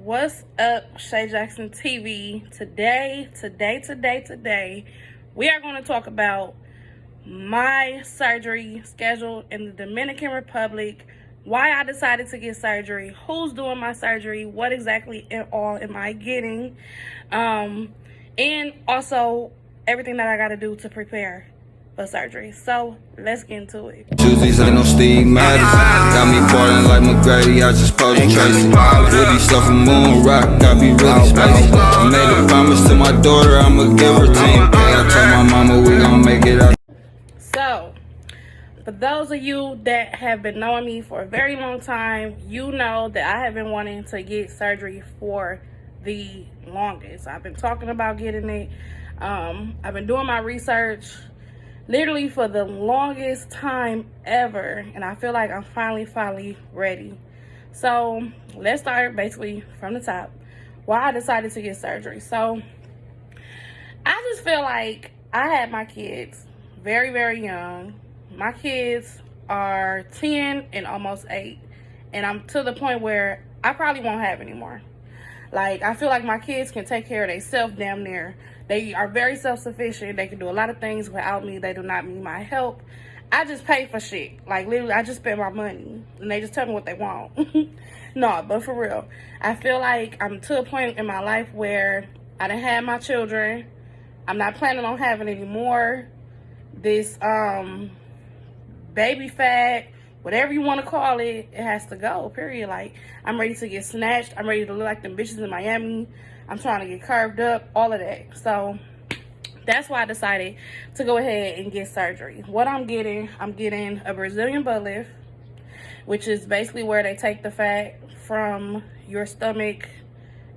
What's up, Shay Jackson TV? Today, we are going to talk about my surgery scheduled in the Dominican Republic, why I decided to get surgery, who's doing my surgery, what exactly all am I getting, and also everything that I got to do to prepare for surgery. So let's get into it. Tuesdays ain't no stigmatic. Got me falling like McGrady, I just posed Tracy. Woody stuff from Moon Rock, got me really spicy. I made a promise to my daughter, I'ma give her team. I told my mama we gon' make it out. So, for those of you that have been knowing me for a very long time, you know that I have been wanting to get surgery for the longest. I've been talking about getting it. I've been doing my research literally for the longest time ever, and I feel like I'm finally ready. So let's start basically from the top, why I decided to get surgery. So I just feel like I had my kids very young. My kids are 10 and almost 8, and I'm to the point where I probably won't have any more. Like, I feel like my kids can take care of themselves damn near. They are very self-sufficient. They can do a lot of things without me. They do not need my help. I just pay for shit. Like, literally, I just spend my money. And they just tell me what they want. No, but for real. I feel like I'm to a point in my life where I done had my children. I'm not planning on having any more. This baby fat, whatever you want to call it, it has to go, period. Like, I'm ready to get snatched. I'm ready to look like them bitches in Miami. I'm trying to get curved up, all of that. So that's why I decided to go ahead and get surgery. What I'm getting a Brazilian butt lift, which is basically where they take the fat from your stomach,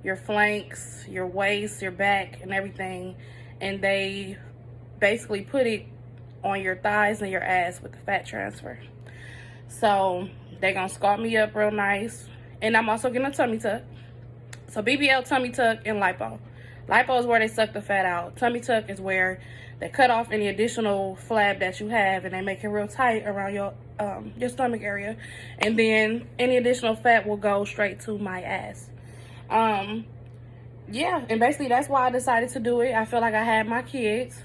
your flanks, your waist, your back, and everything, and they basically put it on your thighs and your ass with the fat transfer. So they're gonna sculpt me up real nice. And I'm also getting a tummy tuck. So Bbl, tummy tuck, and lipo. Lipo is where they suck the fat out. Tummy tuck is where they cut off any additional flab that you have and they make it real tight around your stomach area. And then any additional fat will go straight to my ass. Yeah, and basically that's why I decided to do it. I feel like I had my kids.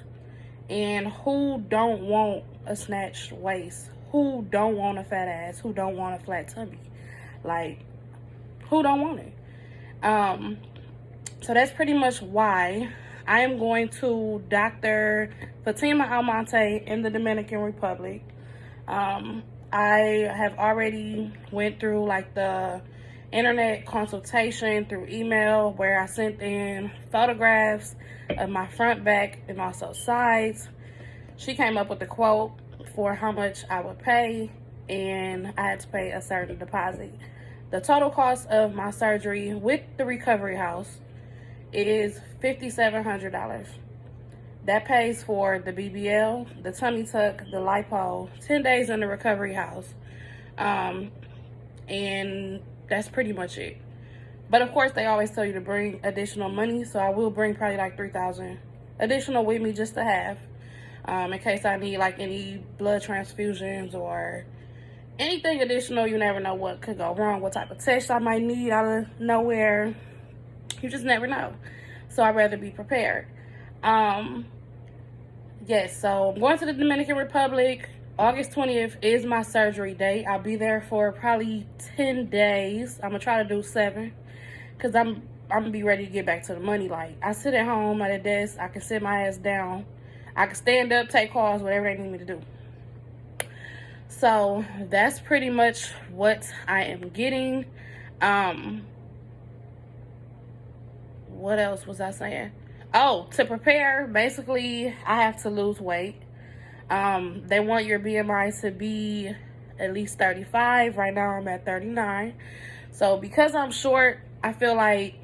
And who don't want a snatched waist? Who don't want a fat ass? Who don't want a flat tummy? Like, who don't want it? So that's pretty much why I am going to Dr. Fatima Almonte in the Dominican Republic. I have already went through like the internet consultation through email where I sent in photographs of my front, back, and also sides. She came up with a quote for how much I would pay, and I had to pay a certain deposit. The total cost of my surgery with the recovery house is $5,700. That pays for the BBL, the tummy tuck, the lipo, 10 days in the recovery house, and that's pretty much it. But of course, they always tell you to bring additional money, so I will bring probably like $3,000 additional with me just to have, in case I need like any blood transfusions or anything additional. You never know what could go wrong, what type of test I might need out of nowhere. You just never know. So I'd rather be prepared. Yes, so I'm going to the Dominican Republic. August 20th is my surgery date. I'll be there for probably 10 days. I'm going to try to do 7 because I'm going to be ready to get back to the money. Like, I sit at home at a desk. I can sit my ass down. I can stand up, take calls, whatever they need me to do. So that's pretty much what I am getting. What else was I saying? Oh, to prepare, basically, I have to lose weight. They want your BMI to be at least 35. Right now, I'm at 39. So because I'm short, I feel like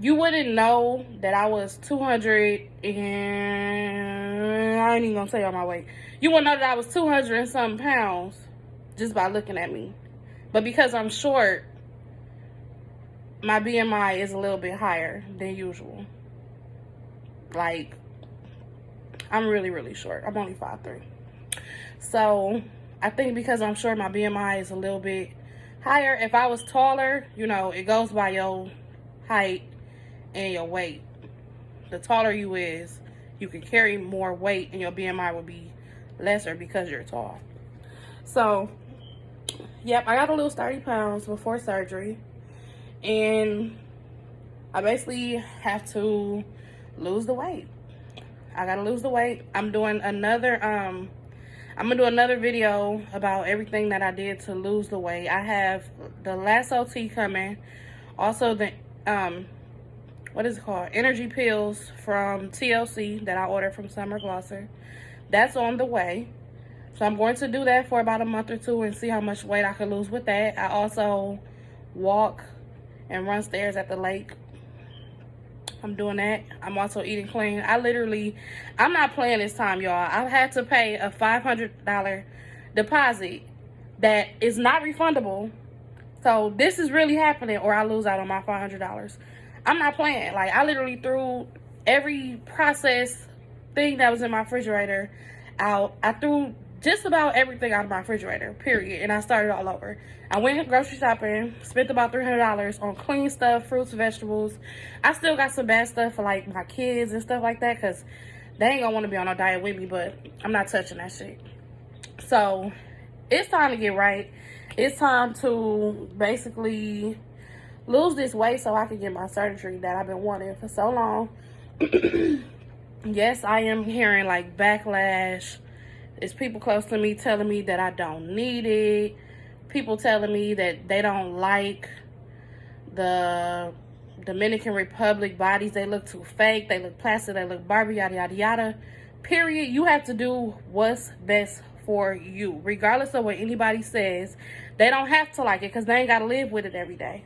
you wouldn't know that I was 200 and I ain't even gonna tell you my weight. You wouldn't know that I was 200 and something pounds just by looking at me. But because I'm short, my BMI is a little bit higher than usual. Like, I'm really short. I'm only 5'3". So I think because I'm short, my BMI is a little bit higher. If I was taller, you know, it goes by your height and your weight. The taller you is, you can carry more weight and your BMI will be lesser because you're tall. So, yep, I got to lose 30 pounds before surgery. And I basically have to lose the weight. I got to lose the weight. I'm doing another, I'm going to do another video about everything that I did to lose the weight. I have the last OT coming. Also the, what is it called? Energy pills from TLC that I ordered from Summer Glosser. That's on the way. So I'm going to do that for about a month or two and see how much weight I can lose with that. I also walk and run stairs at the lake. I'm doing that. I'm also eating clean. I'm not playing this time, y'all. I've had to pay a $500 deposit that is not refundable. So this is really happening or I lose out on my $500. I'm not playing. Like, I literally threw every processed thing that was in my refrigerator out. I threw just about everything out of my refrigerator, period. And I started all over. I went grocery shopping, spent about $300 on clean stuff, fruits, vegetables. I still got some bad stuff for like my kids and stuff like that because they ain't gonna want to be on no diet with me, but I'm not touching that shit. So it's time to get right. It's time to basically lose this weight so I can get my surgery that I've been wanting for so long. Yes, I am hearing like backlash. It's people close to me telling me that I don't need it. People telling me that they don't like the Dominican Republic bodies. They look too fake. They look plastic. They look Barbie, yada, yada, yada. Period. You have to do what's best for you. Regardless of what anybody says, they don't have to like it because they ain't got to live with it every day.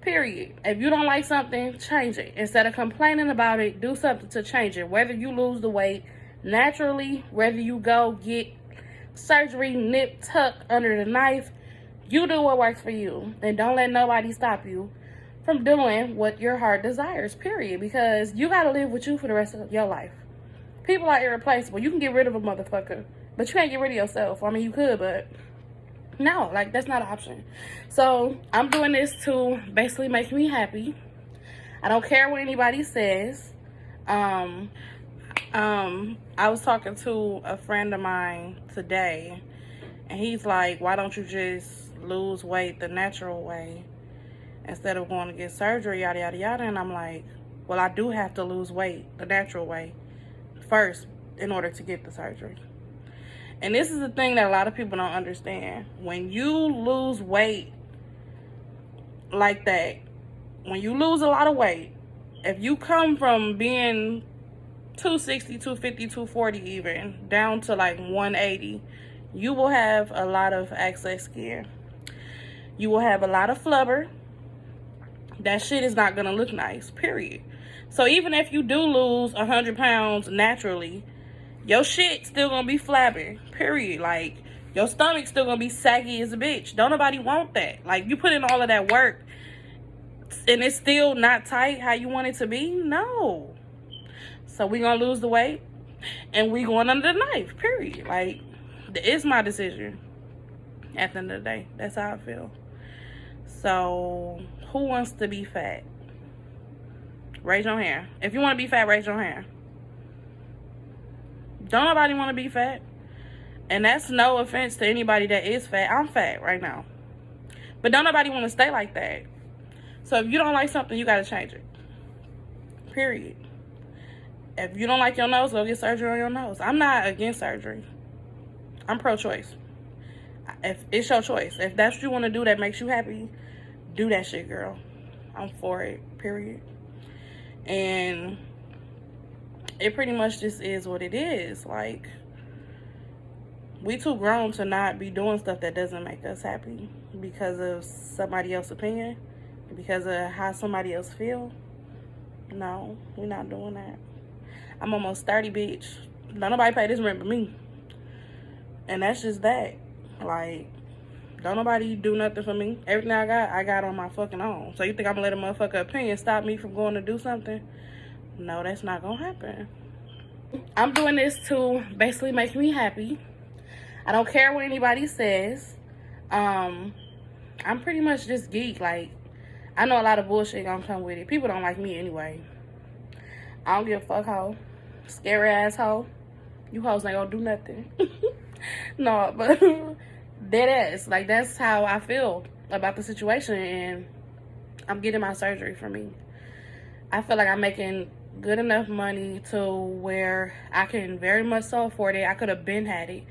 Period. If you don't like something, change it. Instead of complaining about it, do something to change it. Whether you lose the weight naturally, whether you go get surgery, nip, tuck under the knife, you do what works for you. And don't let nobody stop you from doing what your heart desires, period. Because you got to live with you for the rest of your life. People are irreplaceable. You can get rid of a motherfucker, but you can't get rid of yourself. I mean, you could, but no, like, that's not an option. So I'm doing this to basically make me happy. I don't care what anybody says. I was talking to a friend of mine today, and he's like, why don't you just lose weight the natural way instead of going to get surgery, yada, yada, yada. And I'm like, well, I do have to lose weight the natural way first in order to get the surgery. And this is the thing that a lot of people don't understand. When you lose weight like that, when you lose a lot of weight, if you come from being 260, 250, 240 even, down to like 180, you will have a lot of excess skin. You will have a lot of flubber. That shit is not going to look nice, period. So even if you do lose 100 pounds naturally, your shit still going to be flabby, period. Like, your stomach's still going to be saggy as a bitch. Don't nobody want that. Like, you put in all of that work and it's still not tight how you want it to be? No. So we going to lose the weight and we going under the knife, period. Like, it's my decision at the end of the day. That's how I feel. So, who wants to be fat? Raise your hand. If you want to be fat, raise your hand. Don't nobody want to be fat. And that's no offense to anybody that is fat. I'm fat right now. But don't nobody want to stay like that. So if you don't like something, you got to change it. Period. If you don't like your nose, go get surgery on your nose. I'm not against surgery. I'm pro-choice. If it's your choice. If that's what you want to do that makes you happy, do that shit, girl. I'm for it. Period. And it pretty much just is what it is. Like, we too grown to not be doing stuff that doesn't make us happy because of somebody else's opinion, because of how somebody else feel. No, we're not doing that. I'm almost 30, bitch. Don't nobody pay this rent but me. And that's just that. Like, don't nobody do nothing for me. Everything I got on my fucking own. So you think I'm gonna let a motherfucker opinion stop me from going to do something? No, that's not gonna happen. I'm doing this to basically make me happy. I don't care what anybody says. I'm pretty much just geek. Like, I know a lot of bullshit gonna come with it. People don't like me anyway. I don't give a fuck, hoe. Scary ass hoe. You hoes ain't gonna do nothing. No, but dead ass. Like, that's how I feel about the situation, and I'm getting my surgery for me. I feel like I'm making good enough money to where I can very much so afford it. I could have been had it,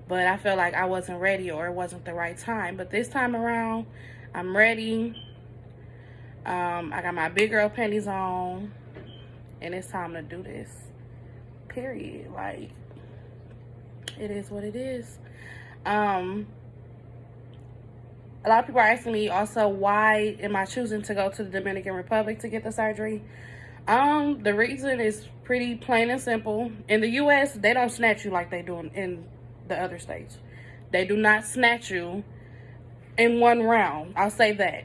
but I feel like I wasn't ready, or it wasn't the right time. But this time around, I'm ready. I got my big girl panties on, and it's time to do this. Period. Like, it is what it is. A lot of people are asking me also, why am I choosing to go to the Dominican Republic to get the surgery? The reason is pretty plain and simple. In the US, they don't snatch you like they do in the other states. They do not snatch you in one round. I'll say that.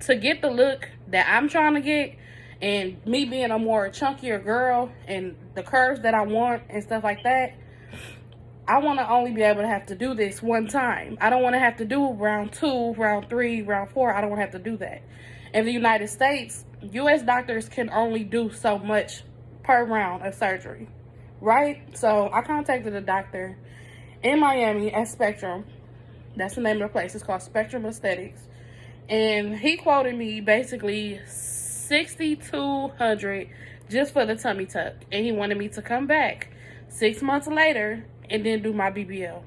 To get the look that I'm trying to get, and me being a more chunkier girl and the curves that I want and stuff like that, I want to only be able to have to do this one time. I don't want to have to do round 2, round 3, round 4. I don't want to have to do that. In the United States, U.S. doctors can only do so much per round of surgery, right? So I contacted a doctor in Miami at Spectrum. That's the name of the place. It's called Spectrum Aesthetics. And he quoted me basically $6,200 just for the tummy tuck. And he wanted me to come back 6 months later and then do my BBL.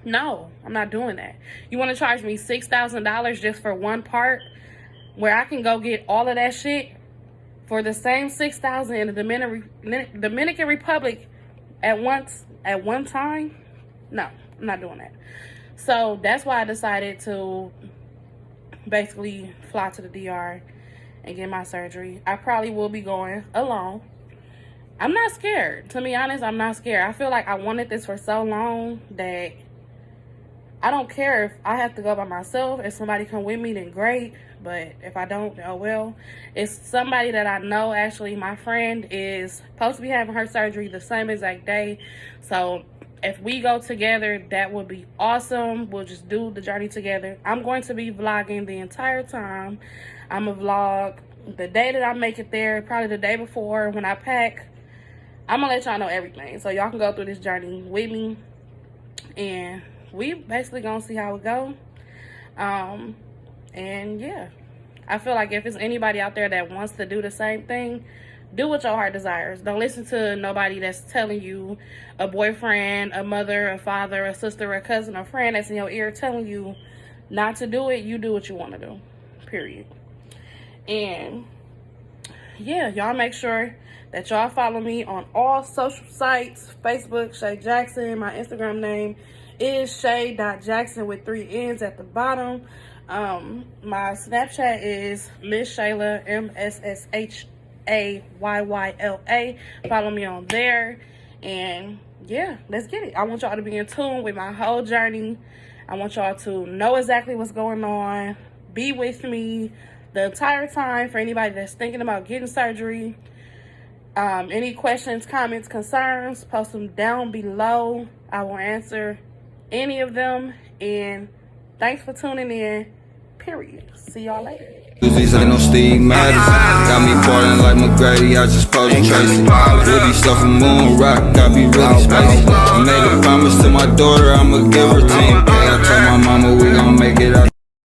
No, I'm not doing that. You want to charge me $6,000 just for one part, where I can go get all of that shit for the same $6,000 in the Dominican Republic at one time? No, I'm not doing that. So that's why I decided to basically fly to the DR and get my surgery. I probably will be going alone. I'm not scared. To be honest, I'm not scared. I feel like I wanted this for so long that I don't care if I have to go by myself. If somebody come with me, then great. But if I don't, oh well. It's somebody that I know. Actually, my friend is supposed to be having her surgery the same exact day. So if we go together, that would be awesome. We'll just do the journey together. I'm going to be vlogging the entire time. I'm going to vlog the day that I make it there, probably the day before when I pack. I'm going to let y'all know everything, so y'all can go through this journey with me. And we basically going to see how it go. And yeah, I feel like if it's anybody out there that wants to do the same thing, do what your heart desires. Don't listen to nobody that's telling you, a boyfriend, a mother, a father, a sister, a cousin, a friend that's in your ear telling you not to do it. You do what you want to do, period. And yeah, y'all make sure that y'all follow me on all social sites. Facebook, Shay Jackson. My Instagram name is Shay.Jackson with 3 N's at the bottom. My Snapchat is Miss Shayla, MSSHAYYLA. Follow me on there. And yeah, let's get it. I want y'all to be in tune with my whole journey. I want y'all to know exactly what's going on. Be with me the entire time. For anybody that's thinking about getting surgery, any questions, comments, concerns, post them down below. I will answer any of them. And thanks for tuning in. Period. See y'all later. These ain't no stigmatic. Got me ballin' like McGrady, I just posed Tracy. Woody stuff from Moon Rock, got me really spicy. I made a promise to my daughter, I'ma give her 10K. I told my mama we gon' make it out.